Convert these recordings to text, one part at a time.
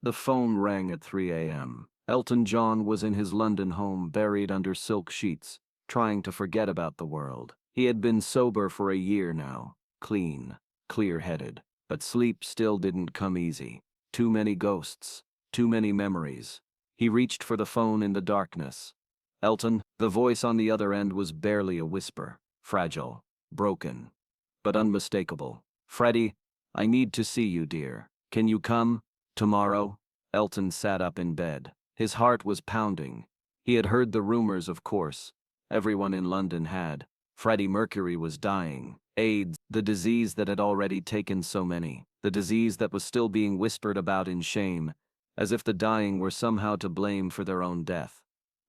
The phone rang at 3 a.m. Elton John was in his London home, buried under silk sheets, trying to forget about the world. He had been sober for a year now, clean, clear-headed, but sleep still didn't come easy. Too many ghosts, too many memories. He reached for the phone in the darkness. Elton, the voice on the other end was barely a whisper, fragile, broken, but unmistakable. Freddie, I need to see you, dear. Can you come? Tomorrow? Elton sat up in bed. His heart was pounding. He had heard the rumors, of course. Everyone in London had. Freddie Mercury was dying. AIDS, the disease that had already taken so many. The disease that was still being whispered about in shame, as if the dying were somehow to blame for their own death.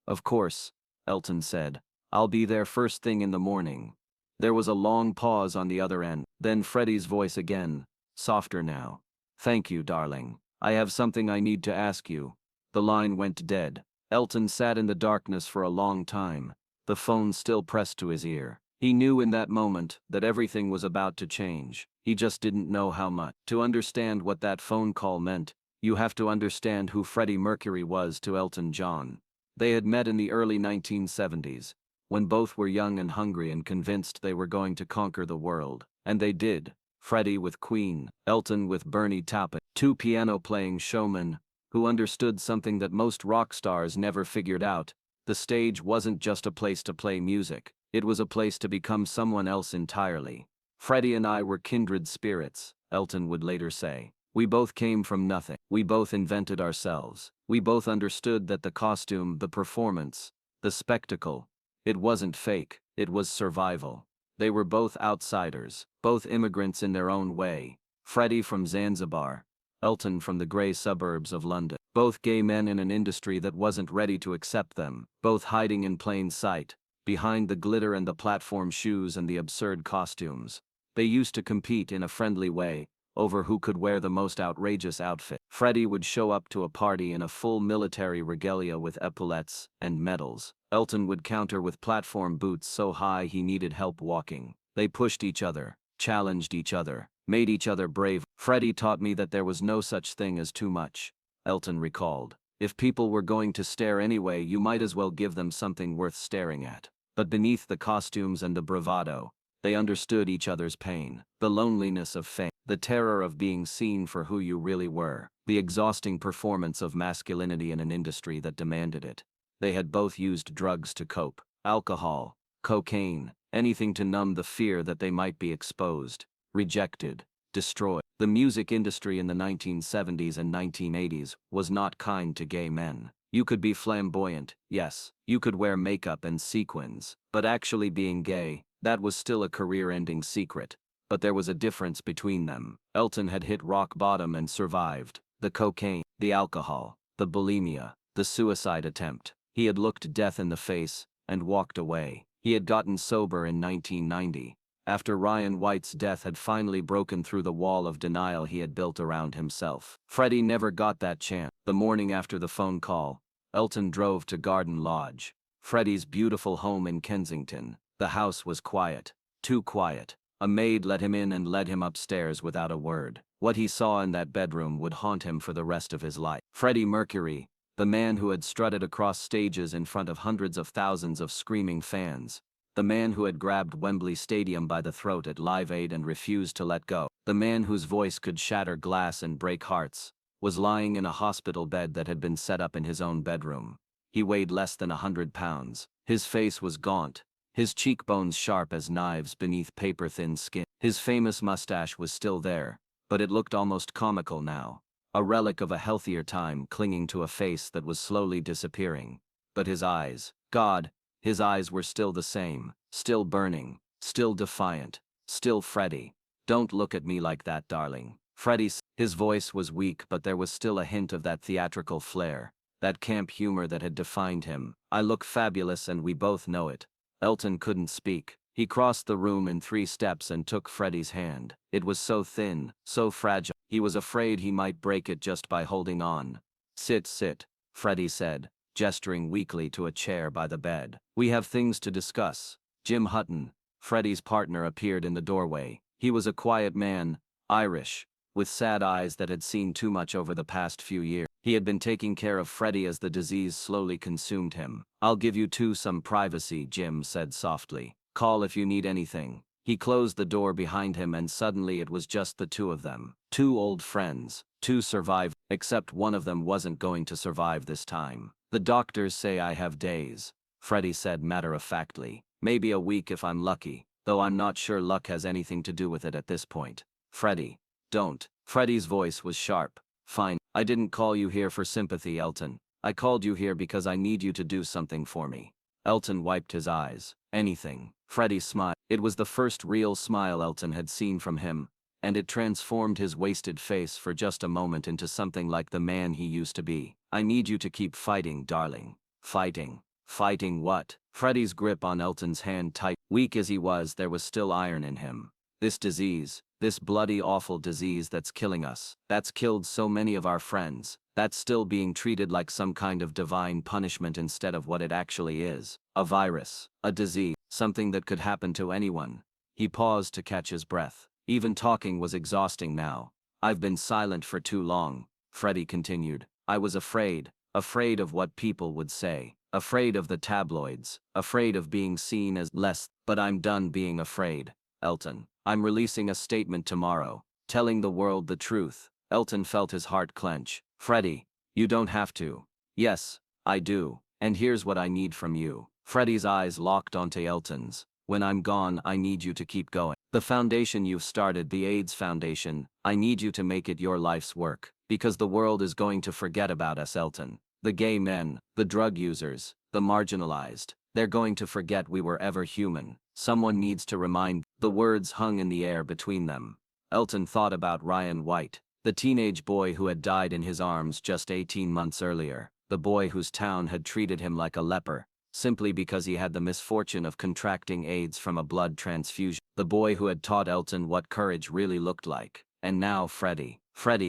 Of course, Elton said. I'll be there first thing in the morning. There was a long pause on the other end, then Freddie's voice again, softer now. Thank you, darling. I have something I need to ask you. The line went dead. Elton sat in the darkness for a long time, the phone still pressed to his ear. He knew in that moment that everything was about to change. He just didn't know how much. To understand what that phone call meant, you have to understand who Freddie Mercury was to Elton John. They had met in the early 1970s, when both were young and hungry and convinced they were going to conquer the world. And they did. Freddie with Queen, Elton with Bernie Taupin, two piano-playing showmen who understood something that most rock stars never figured out. The stage wasn't just a place to play music, it was a place to become someone else entirely. Freddie and I were kindred spirits, Elton would later say. We both came from nothing. We both invented ourselves. We both understood that the costume, the performance, the spectacle, it wasn't fake, it was survival. They were both outsiders, both immigrants in their own way. Freddie from Zanzibar, Elton from the grey suburbs of London. Both gay men in an industry that wasn't ready to accept them, both hiding in plain sight, behind the glitter and the platform shoes and the absurd costumes. They used to compete in a friendly way over who could wear the most outrageous outfit. Freddie would show up to a party in a full military regalia with epaulettes and medals. Elton would counter with platform boots so high he needed help walking. They pushed each other, challenged each other, made each other brave. Freddie taught me that there was no such thing as too much, Elton recalled. If people were going to stare anyway, you might as well give them something worth staring at. But beneath the costumes and the bravado, they understood each other's pain, the loneliness of fame, the terror of being seen for who you really were, the exhausting performance of masculinity in an industry that demanded it. They had both used drugs to cope, alcohol, cocaine, anything to numb the fear that they might be exposed, rejected, destroyed. The music industry in the 1970s and 1980s was not kind to gay men. You could be flamboyant, yes, you could wear makeup and sequins, but actually being gay, that was still a career-ending secret. But there was a difference between them. Elton had hit rock bottom and survived. The cocaine, the alcohol, the bulimia, the suicide attempt. He had looked death in the face and walked away. He had gotten sober in 1990, after Ryan White's death had finally broken through the wall of denial he had built around himself. Freddie never got that chance. The morning after the phone call, Elton drove to Garden Lodge, Freddie's beautiful home in Kensington. The house was quiet, too quiet. A maid let him in and led him upstairs without a word. What he saw in that bedroom would haunt him for the rest of his life. Freddie Mercury, the man who had strutted across stages in front of hundreds of thousands of screaming fans. The man who had grabbed Wembley Stadium by the throat at Live Aid and refused to let go. The man whose voice could shatter glass and break hearts, was lying in a hospital bed that had been set up in his own bedroom. He weighed less than 100 pounds. His face was gaunt, his cheekbones sharp as knives beneath paper-thin skin. His famous mustache was still there, but it looked almost comical now, a relic of a healthier time clinging to a face that was slowly disappearing. But his eyes, God, his eyes were still the same, still burning, still defiant, still Freddie. Don't look at me like that, darling. Freddie's, his voice was weak, but there was still a hint of that theatrical flair, that camp humor that had defined him. I look fabulous and we both know it. Elton couldn't speak. He crossed the room in 3 steps and took Freddie's hand. It was so thin, so fragile. He was afraid he might break it just by holding on. Sit, Freddie said, gesturing weakly to a chair by the bed. We have things to discuss. Jim Hutton, Freddie's partner, appeared in the doorway. He was a quiet man, Irish, with sad eyes that had seen too much over the past few years. He had been taking care of Freddie as the disease slowly consumed him. "I'll give you two some privacy," Jim said softly. "Call if you need anything." He closed the door behind him and suddenly it was just the two of them. Two old friends. Two survived, except one of them wasn't going to survive this time. "The doctors say I have days," Freddie said matter-of-factly. "Maybe a week if I'm lucky, though I'm not sure luck has anything to do with it at this point." "Freddie, don't." Freddie's voice was sharp. "Fine. I didn't call you here for sympathy, Elton. I called you here because I need you to do something for me." Elton wiped his eyes. "Anything." Freddie smiled. It was the first real smile Elton had seen from him, and it transformed his wasted face for just a moment into something like the man he used to be. "I need you to keep fighting, darling." "Fighting? Fighting what?" Freddie's grip on Elton's hand tightened. Weak as he was, there was still iron in him. "This disease, this bloody awful disease that's killing us, that's killed so many of our friends, that's still being treated like some kind of divine punishment instead of what it actually is. A virus, a disease, something that could happen to anyone." He paused to catch his breath. Even talking was exhausting now. "I've been silent for too long," Freddie continued. "I was afraid of what people would say, afraid of the tabloids, afraid of being seen as less, but I'm done being afraid, Elton. I'm releasing a statement tomorrow, telling the world the truth." Elton felt his heart clench. "Freddie, you don't have to." "Yes, I do, and here's what I need from you." Freddie's eyes locked onto Elton's. "When I'm gone, I need you to keep going. The foundation you've started, the AIDS Foundation, I need you to make it your life's work, because the world is going to forget about us, Elton. The gay men, the drug users, the marginalized, they're going to forget we were ever human. Someone needs to remind." The words hung in the air between them. Elton thought about Ryan White, the teenage boy who had died in his arms just 18 months earlier, the boy whose town had treated him like a leper, simply because he had the misfortune of contracting AIDS from a blood transfusion, the boy who had taught Elton what courage really looked like. And now Freddie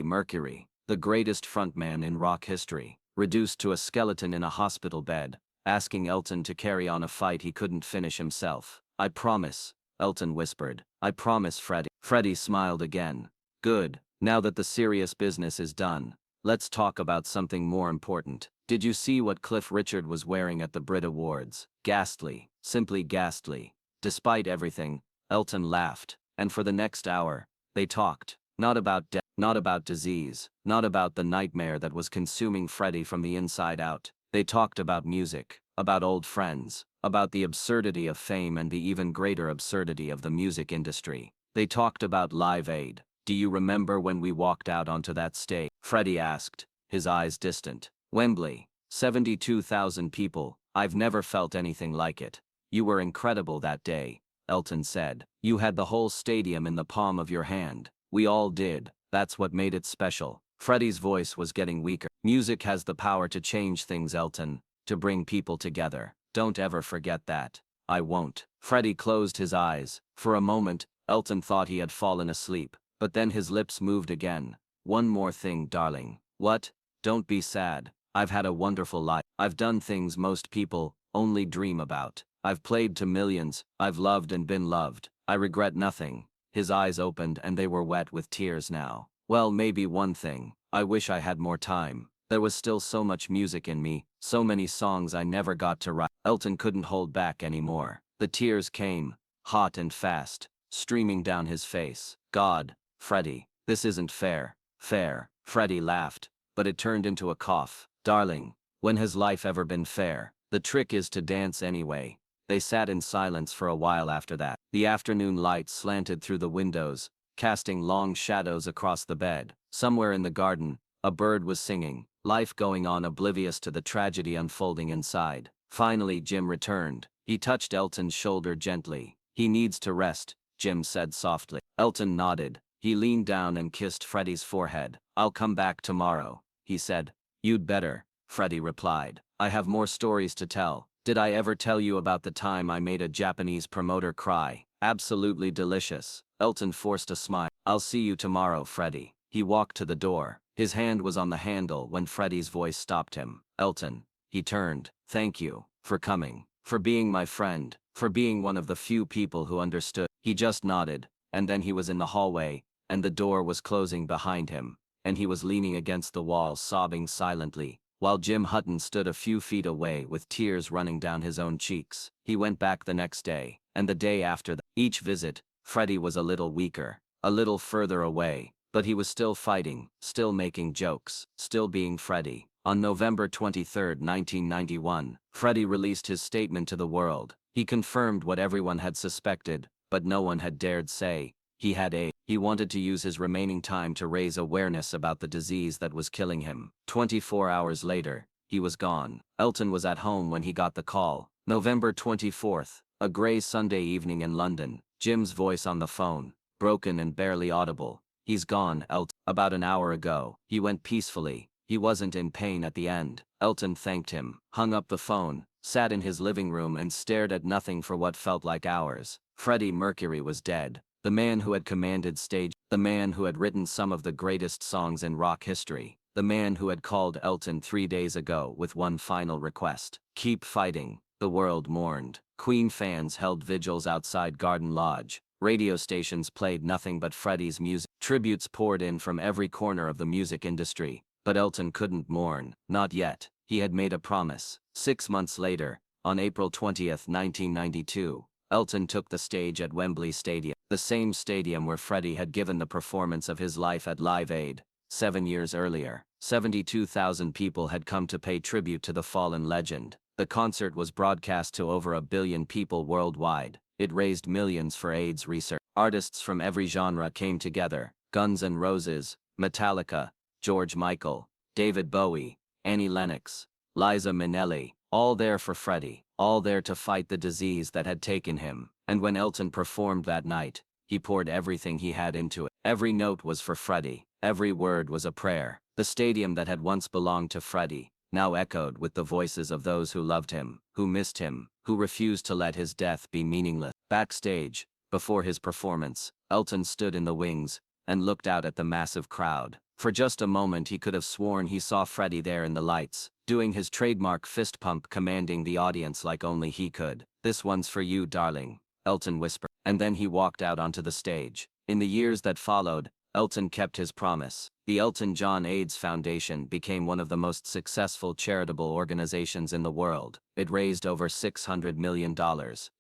Mercury, the greatest frontman in rock history, reduced to a skeleton in a hospital bed, asking Elton to carry on a fight he couldn't finish himself. "I promise," Elton whispered. "I promise, Freddie." Freddie smiled again. "Good. Now that the serious business is done, let's talk about something more important. Did you see what Cliff Richard was wearing at the Brit Awards? Ghastly. Simply ghastly." Despite everything, Elton laughed, and for the next hour, they talked. Not about death, not about disease, not about the nightmare that was consuming Freddie from the inside out. They talked about music, about old friends, about the absurdity of fame and the even greater absurdity of the music industry. They talked about Live Aid. "Do you remember when we walked out onto that stage?" Freddie asked, his eyes distant. "Wembley, 72,000 people. I've never felt anything like it." "You were incredible that day," Elton said. "You had the whole stadium in the palm of your hand. We all did. That's what made it special." Freddie's voice was getting weaker. "Music has the power to change things, Elton, to bring people together. Don't ever forget that." "I won't." Freddie closed his eyes. For a moment, Elton thought he had fallen asleep, but then his lips moved again. "One more thing, darling." "What?" "Don't be sad. I've had a wonderful life. I've done things most people only dream about. I've played to millions. I've loved and been loved. I regret nothing." His eyes opened and they were wet with tears now. "Well, maybe one thing. I wish I had more time. There was still so much music in me, so many songs I never got to write." Elton couldn't hold back anymore. The tears came, hot and fast, streaming down his face. "God, Freddie, this isn't fair." "Fair?" Freddie laughed, but it turned into a cough. "Darling, when has life ever been fair? The trick is to dance anyway." They sat in silence for a while after that. The afternoon light slanted through the windows, casting long shadows across the bed. Somewhere in the garden, a bird was singing, life going on oblivious to the tragedy unfolding inside. Finally Jim returned. He touched Elton's shoulder gently. "He needs to rest," Jim said softly. Elton nodded. He leaned down and kissed Freddie's forehead. "I'll come back tomorrow," he said. "You'd better," Freddie replied. "I have more stories to tell. Did I ever tell you about the time I made a Japanese promoter cry? Absolutely delicious." Elton forced a smile. "I'll see you tomorrow, Freddie." He walked to the door. His hand was on the handle when Freddie's voice stopped him. "Elton." He turned. "Thank you for coming, for being my friend, for being one of the few people who understood." He just nodded, and then he was in the hallway, and the door was closing behind him. and he was leaning against the wall sobbing silently, while Jim Hutton stood a few feet away with tears running down his own cheeks. He went back the next day, and the day after that. Each visit, Freddie was a little weaker, a little further away, but he was still fighting, still making jokes, still being Freddie. On November 23, 1991, Freddie released his statement to the world. He confirmed what everyone had suspected, but no one had dared say. He wanted to use his remaining time to raise awareness about the disease that was killing him. 24 hours later, he was gone. Elton was at home when he got the call. November 24th, a grey Sunday evening in London. Jim's voice on the phone, broken and barely audible. "He's gone, Elton. About an hour ago." He went peacefully. He wasn't in pain at the end. Elton thanked him, hung up the phone, sat in his living room and stared at nothing for what felt like hours. Freddie Mercury was dead. The man who had commanded stage, the man who had written some of the greatest songs in rock history, the man who had called Elton 3 days ago with one final request: keep fighting. The world mourned. Queen fans held vigils outside Garden Lodge. Radio stations played nothing but Freddie's music. Tributes poured in from every corner of the music industry. But Elton couldn't mourn, not yet. He had made a promise. 6 months later, on April 20th, 1992, Elton took the stage at Wembley Stadium, the same stadium where Freddie had given the performance of his life at Live Aid. 7 years earlier, 72,000 people had come to pay tribute to the fallen legend. The concert was broadcast to over 1 billion people worldwide. It raised millions for AIDS research. Artists from every genre came together: Guns N' Roses, Metallica, George Michael, David Bowie, Annie Lennox, Liza Minnelli, all there for Freddie, all there to fight the disease that had taken him. And when Elton performed that night, he poured everything he had into it. Every note was for Freddie, every word was a prayer. The stadium that had once belonged to Freddie now echoed with the voices of those who loved him, who missed him, who refused to let his death be meaningless. Backstage, before his performance, Elton stood in the wings and looked out at the massive crowd. For just a moment he could have sworn he saw Freddie there in the lights, doing his trademark fist pump, commanding the audience like only he could. "This one's for you, darling," Elton whispered. And then he walked out onto the stage. In the years that followed, Elton kept his promise. The Elton John AIDS Foundation became one of the most successful charitable organizations in the world. It raised over $600 million.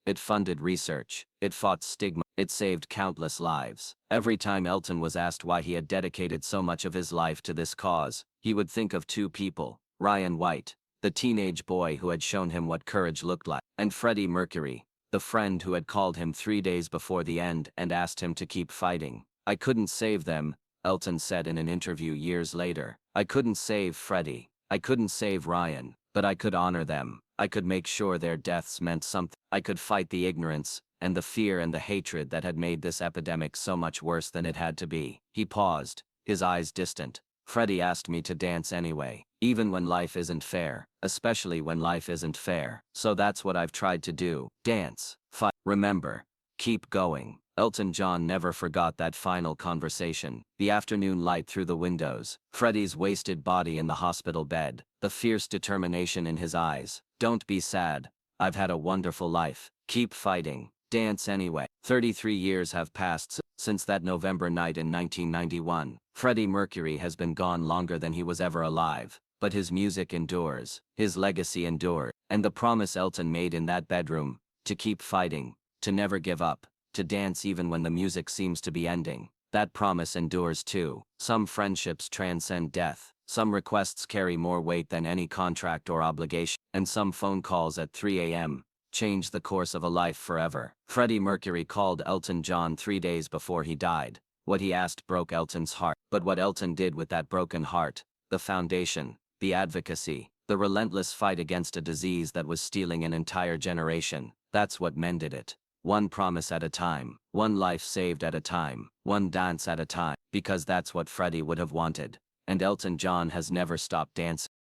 It funded research. It fought stigma. It saved countless lives. Every time Elton was asked why he had dedicated so much of his life to this cause, he would think of two people: Ryan White, the teenage boy who had shown him what courage looked like, and Freddie Mercury, the friend who had called him 3 days before the end and asked him to keep fighting. "I couldn't save them," Elton said in an interview years later. "I couldn't save Freddie. I couldn't save Ryan, but I could honor them. I could make sure their deaths meant something. I could fight the ignorance and the fear and the hatred that had made this epidemic so much worse than it had to be." He paused, his eyes distant. "Freddie asked me to dance anyway, even when life isn't fair, especially when life isn't fair. So that's what I've tried to do. Dance. Fight. Remember. Keep going." Elton John never forgot that final conversation. The afternoon light through the windows, Freddie's wasted body in the hospital bed, the fierce determination in his eyes. "Don't be sad. I've had a wonderful life. Keep fighting. Dance anyway." 33 years have passed since that November night in 1991. Freddie Mercury has been gone longer than he was ever alive, but his music endures, his legacy endures, and the promise Elton made in that bedroom, to keep fighting, to never give up, to dance even when the music seems to be ending, that promise endures too. Some friendships transcend death, some requests carry more weight than any contract or obligation, and some phone calls at 3 a.m. change the course of a life forever. Freddie Mercury called Elton John 3 days before he died. What he asked broke Elton's heart, but what Elton did with that broken heart, the foundation, the advocacy, the relentless fight against a disease that was stealing an entire generation, that's what mended it. One promise at a time, one life saved at a time, one dance at a time, because that's what Freddie would have wanted. And Elton John has never stopped dancing.